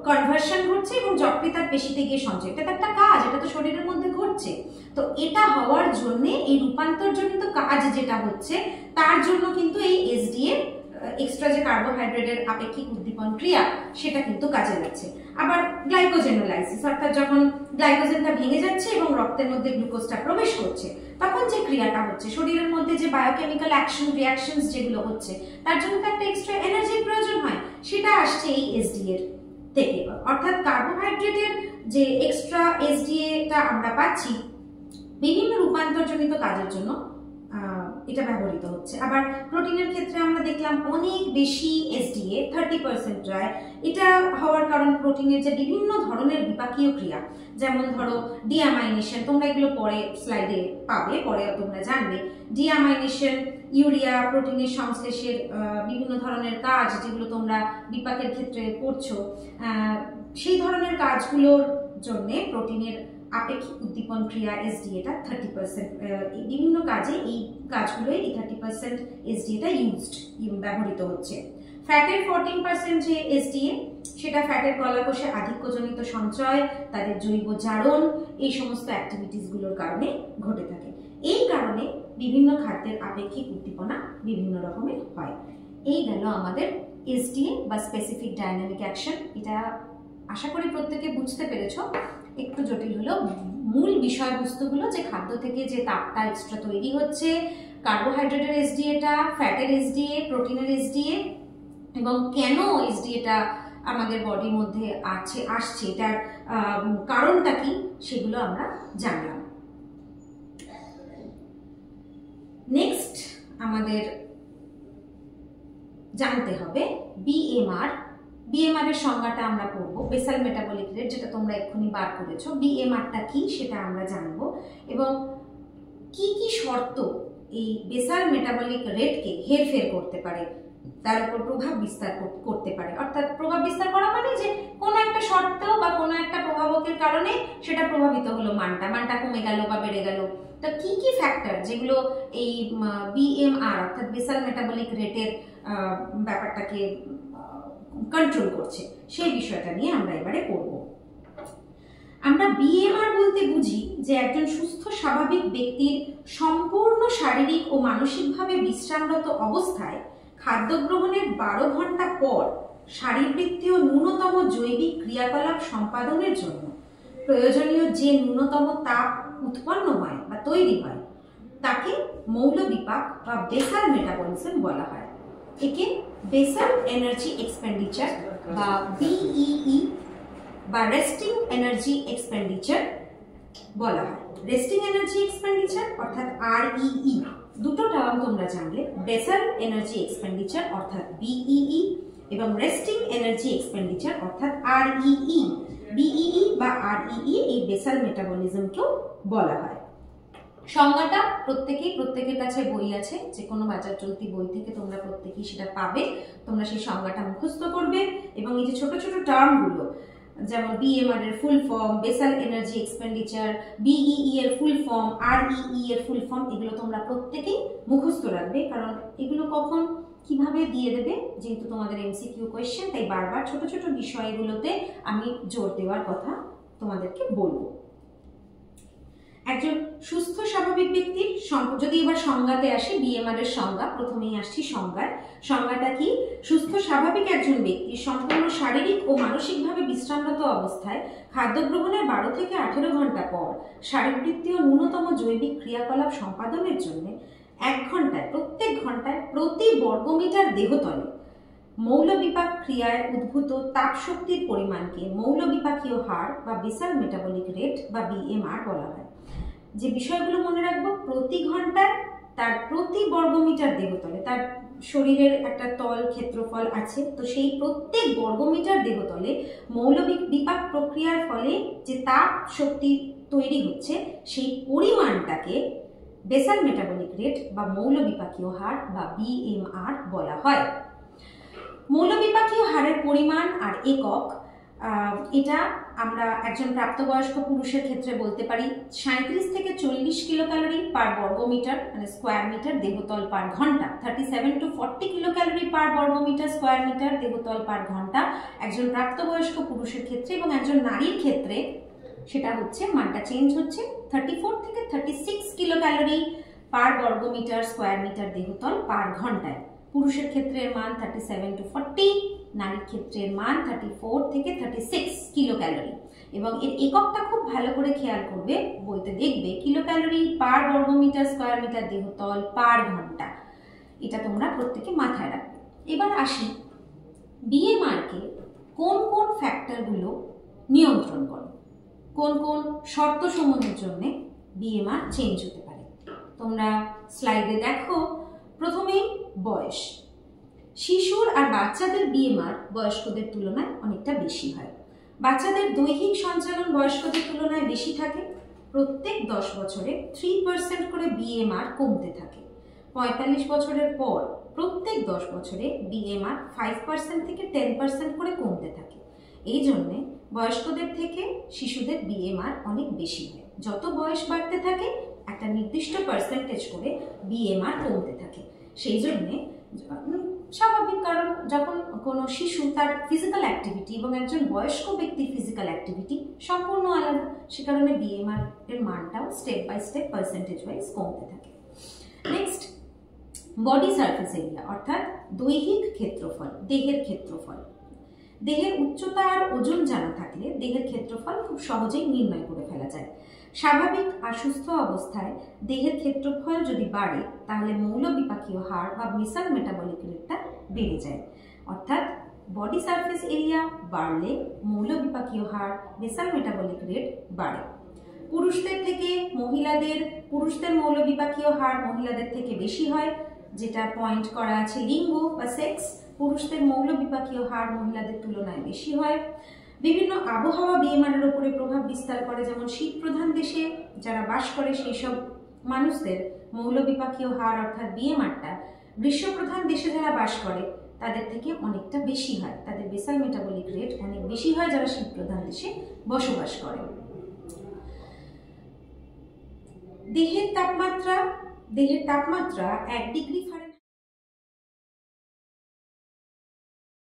কনভার্সন ঘটছে এবং যকৃতার পেশিতে গিয়ে সঞ্চয়, এটা একটা কাজ, এটা তো শরীরের মধ্যে ঘটছে। তো এটা হওয়ার জন্য এই রূপান্তরজনিত কাজ যেটা হচ্ছে তার জন্য কিন্তু এই এসডিএ এক্সট্রা যে কার্বোহাইড্রেটের আপেক্ষিক উদ্দীপন ক্রিয়া সেটা কিন্তু কাজে লাগছে। আবার গ্লাইকোজেনোলাইসিস অর্থাৎ যখন গ্লাইকোজেনটা ভেঙে যাচ্ছে এবং রক্তের মধ্যে গ্লুকোজটা প্রবেশ করছে, তখন যে ক্রিয়াটা হচ্ছে শরীরের মধ্যে যে বায়োকেমিক্যাল অ্যাকশন রিঅ্যাকশনস যেগুলো হচ্ছে তার জন্য তো একটা এক্সট্রা এনার্জির প্রয়োজন হয়, সেটা আসছে এই এসডিএর থেকে। অর্থাৎ কার্বোহাইড্রেটের যে এক্সট্রা এসডিএটা আমরা পাচ্ছি বিভিন্ন রূপান্তরজনিত কাজের জন্য এটা ব্যবহৃত হচ্ছে। আবার প্রোটিনের ক্ষেত্রে আমরা দেখলাম অনেক বেশি এসডিএ 30% যায়। এটা হওয়ার কারণ প্রোটিনের যে বিভিন্ন ধরনের বিপাকীয় ক্রিয়া, যেমন ধরো ডিঅ্যামাইনেশন, তোমরা এগুলো পরে স্লাইডে পাবে, পরে তোমরা জানবে। ডিঅ্যামাইনেশন, ইউরিয়া প্রোটিনের সংশ্লেষের বিভিন্ন ধরনের কাজ যেগুলো তোমরা বিপাকের ক্ষেত্রে পড়ছো, সেই ধরনের কাজগুলোর জন্য প্রোটিনের আপেক্ষিক উদ্দীপন ক্রিয়া এসডিএটা 30%, বিভিন্ন কাজে এই কাজগুলোই এই 30% এসডিএটা ব্যবহৃত হচ্ছে। ফ্যাটের 14% যে এসডিএ, সেটা ফ্যাটের কলাকোষে আধিক্যজনিত সঞ্চয়, তাদের জৈব জারণ, এই সমস্ত অ্যাক্টিভিটিসগুলোর কারণে ঘটে থাকে। এই কারণে বিভিন্ন খাদ্যের আপেক্ষিক উদ্দীপনা বিভিন্ন রকমের হয়। এই গেল আমাদের এসডিএ বা স্পেসিফিক ডায়নামিক অ্যাকশন। এটা আশা করি প্রত্যেকে বুঝতে পেরেছো। একটু জটিল হলো, মূল বিষয়বস্তুগুলো যে খাদ্য থেকে যে তাপটা এক্সট্রা তৈরি হচ্ছে, কার্বোহাইড্রেটের এসডিএটা, ফ্যাটের এসডিএ, প্রোটিনের এসডিএ, এবং কেন এসডিএটা আমাদের বডির মধ্যে আসছে, এটার কারণটা কি, সেগুলো আমরা জানলাম। নেক্সট আমাদের জানতে হবে বিএমআর। বিএমআর এর সংজ্ঞাটা আমরা পড়বো, বেসাল মেটাবলিক রেট, যেটা তোমরা এক্ষুনি বার করেছো। বিএমআরটা কি সেটা আমরা জানবো, এবং কি কি শর্ত এই বেসাল মেটাবলিক রেটকে হেরফের করতে পারে, তার উপর প্রভাব বিস্তার করতে পারে। অর্থাৎ প্রভাব বিস্তার করা মানে যে কোনো একটা শর্ত বা কোনো একটা প্রভাবকের কারণে সেটা প্রভাবিত হলো, মানটা কমে গেল বা বেড়ে গেল। তো কি কি ফ্যাক্টর যেগুলো এই বিএমআর অর্থাৎ বেসাল মেটাবলিক রেটের ব্যাপারটাকে কন্ট্রোল করছে, সেই বিষয়টা নিয়ে আমরা এবারে পড়ব। আমরা বিএমআর বলতে বুঝি যে একজন সুস্থ স্বাভাবিক ব্যক্তির সম্পূর্ণ শারীরিক ও মানসিকভাবে বিশ্রামরত অবস্থায় খাদ্য গ্রহণের 12 ঘন্টা পর শারীরবৃত্তীয় ন্যূনতম জৈবিক ক্রিয়াকলাপ সম্পাদনের জন্য প্রয়োজনীয় যে ন্যূনতম তাপ উৎপন্ন হয় বা তৈরি হয় তাকে মৌল বিপাক বা বেসাল মেটাবলিজম বলা হয়। একে বেসাল এনার্জি এক্সপেন্ডিচার বা বিইই বা রেস্টিং এনার্জি এক্সপেন্ডিচার বলা হয়। রেস্টিং এনার্জি এক্সপেন্ডিচার অর্থাৎ আরইই, দুটো টার্ম তোমরা জানলে, বেসাল এনার্জি এক্সপেন্ডিচার অর্থাৎ বিইই এবং রেস্টিং এনার্জি এক্সপেন্ডিচার অর্থাৎ আরইই। বিইই বা আরইই এই বেসাল মেটাবলিজমকেও বলা হয়। সংজ্ঞাটা প্রত্যেকের কাছে বই আছে, যে কোনো বাজার চলতি বই থেকে তোমরা প্রত্যেকেই সেটা পাবে। তোমরা সেই সংজ্ঞাটা মুখস্থ করবে, এবং এই যে ছোট ছোট টার্মগুলো, যেমন বিএমআর এর full form, basal energy expenditure, BEE এর ফুল ফর্ম, আরইই এর ফুল ফর্ম, এগুলো তোমরা প্রত্যেকেই মুখস্থ রাখবে। কারণ এগুলো কখন কিভাবে দিয়ে দেবে, যেহেতু তোমাদের এমসিকিউ কোয়েশ্চেন, তাই বারবার ছোট ছোট বিষয়গুলোতে আমি জোর দেওয়ার কথা তোমাদেরকে বলবো। একজন সুস্থ স্বাভাবিক ব্যক্তির, যদি এবার সংজ্ঞাতে আসি, বিএমআর এর সংজ্ঞা, প্রথমেই আসছি সংজ্ঞাটা কি? সুস্থ স্বাভাবিক একজন ব্যক্তি সম্পূর্ণ শারীরিক ও মানসিকভাবে বিশ্রামরত অবস্থায় খাদ্য গ্রহণের 12 থেকে 18 ঘন্টা পর শারীরবৃত্তীয় ন্যূনতম জৈবিক ক্রিয়াকলাপ সম্পাদনের জন্য 1 ঘন্টায়, প্রত্যেক ঘন্টায় প্রতি বর্গমিটার দেহতলে মৌল বিপাক ক্রিয়ায় উদ্ভূত তাপ শক্তির পরিমাণকে মৌল বিপাকীয় হার বা বেসাল মেটাবলিক রেট বা বিএমআর বলা হয়। যে বিষয়গুলো মনে রাখবো, প্রতি ঘন্টায় তার প্রতি বর্গমিটার দেহতলে, তার শরীরের একটা তল ক্ষেত্রফল আছে, তো সেই প্রত্যেক বর্গমিটার দেহতলে মৌল বিপাক প্রক্রিয়ার ফলে যে তাপ শক্তি তৈরি হচ্ছে সেই পরিমাণটাকে বেসাল মেটাবলিক রেট বা মৌল বিপাকীয় হার বা BMR বলা হয়। মৌল বিপাকীয় হারের পরিমাণ আর একক এটা আমরা একজন প্রাপ্তবয়স্ক পুরুষের ক্ষেত্রে বলতে পারি 37 থেকে 40 কিলোক্যালোরি পার বর্গমিটার মানে স্কোয়ার মিটার দেহতল পার ঘন্টা, 37 to 40 কিলোক্যালোরি পার বর্গমিটার স্কোয়ার মিটার দেহতল পার ঘন্টা একজন প্রাপ্তবয়স্ক পুরুষের ক্ষেত্রে, এবং একজন নারীর ক্ষেত্রে সেটা হচ্ছে মানটা চেঞ্জ হচ্ছে 34 থেকে 36 কিলোক্যালোরি পার বর্গমিটার স্কোয়ার মিটার দেহতল পার ঘন্টায়। পুরুষের ক্ষেত্রে মান 37 to 40, নারীর ক্ষেত্রে মান 34 থেকে 36 কিলোক্যালোরি। এবং এর এককটা খুব ভালো করে খেয়াল করবে, বইতে দেখবে কিলোক্যালোরি পার বর্গমিটার স্কোয়ার মিটার দেহতল পার ঘন্টা, এটা তোমরা প্রত্যেকে মাথায় রাখবে। এবার আসি BMR কে কোন কোন ফ্যাক্টরগুলো নিয়ন্ত্রণ করে, কোন কোন শর্ত সমূহের জন্য BMR চেঞ্জ হতে পারে। তোমরা স্লাইডে দেখো, প্রথমেই বয়স। শিশুর আর বাচ্চাদের BMR বয়স্কদের তুলনায় অনেকটা বেশি হয়। বাচ্চাদের দৈহিক সঞ্চালন বয়স্কদের তুলনায় বেশি থাকে। প্রত্যেক 10 বছরে 3% করে BMR কমতে থাকে। 45 বছরের পর প্রত্যেক 10 বছরে BMR 5% থেকে 10% করে কমতে থাকে। এই জন্যে বয়স্কদের থেকে শিশুদের BMR অনেক বেশি হয়। যত বয়স বাড়তে থাকে একটা নির্দিষ্ট পার্সেন্টেজ করে BMR কমতে থাকে। সেই জন্যে স্বাভাবিক, কারণ যখন কোনো শিশু তার ফিজিক্যাল অ্যাক্টিভিটি এবং একজন বয়স্ক ব্যক্তির ফিজিক্যাল অ্যাক্টিভিটি সম্পূর্ণ আলাদা, সে কারণে BMR এর মানটাও step by step percentage wise কমতে থাকে। নেক্সট, বডি সারফেস এরিয়া অর্থাৎ দৈহিক ক্ষেত্রফল, দেহের ক্ষেত্রফল। দেহের উচ্চতা আর ওজন জানা থাকলে দেহের ক্ষেত্রফল খুব সহজেই নির্ণয় করে ফেলা যায়। স্বাভাবিক আর সুস্থ অবস্থায় দেহের ক্ষেত্রফল যদি বাড়ে তাহলে মৌল বিপাকীয় হার বা বেসাল মেটাবলিক রেটটা বেড়ে যায়। অর্থাৎ বডি সারফেস এরিয়া বাড়লে মৌল বিপাকীয় হার বেসাল মেটাবলিক রেট বাড়ে। পুরুষদের মৌল বিপাকীয় হার মহিলাদের থেকে বেশি হয়, যেটা পয়েন্ট করা আছে লিঙ্গ বা সেক্স। পুরুষদের মৌল বিপাকীয় হার মহিলাদের তুলনায় বেশি হয়। বিভিন্ন আবহাওয়া BMR এর উপরে প্রভাব বিস্তার করে, যেমন শীত প্রধান দেশে যারা বাস করে সেই সব মানুষদের মৌল বিপাকীয় হার অর্থাৎ BMRটা গ্রীষ্ম প্রধান দেশে যারা বাস করে তাদের থেকে অনেকটা বেশি হয়, তাদের বেসাল মেটাবলিক রেট অনেক বেশি হয় যারা শীত প্রধান দেশে বসবাস করে। দেহের তাপমাত্রা 1 ডিগ্রি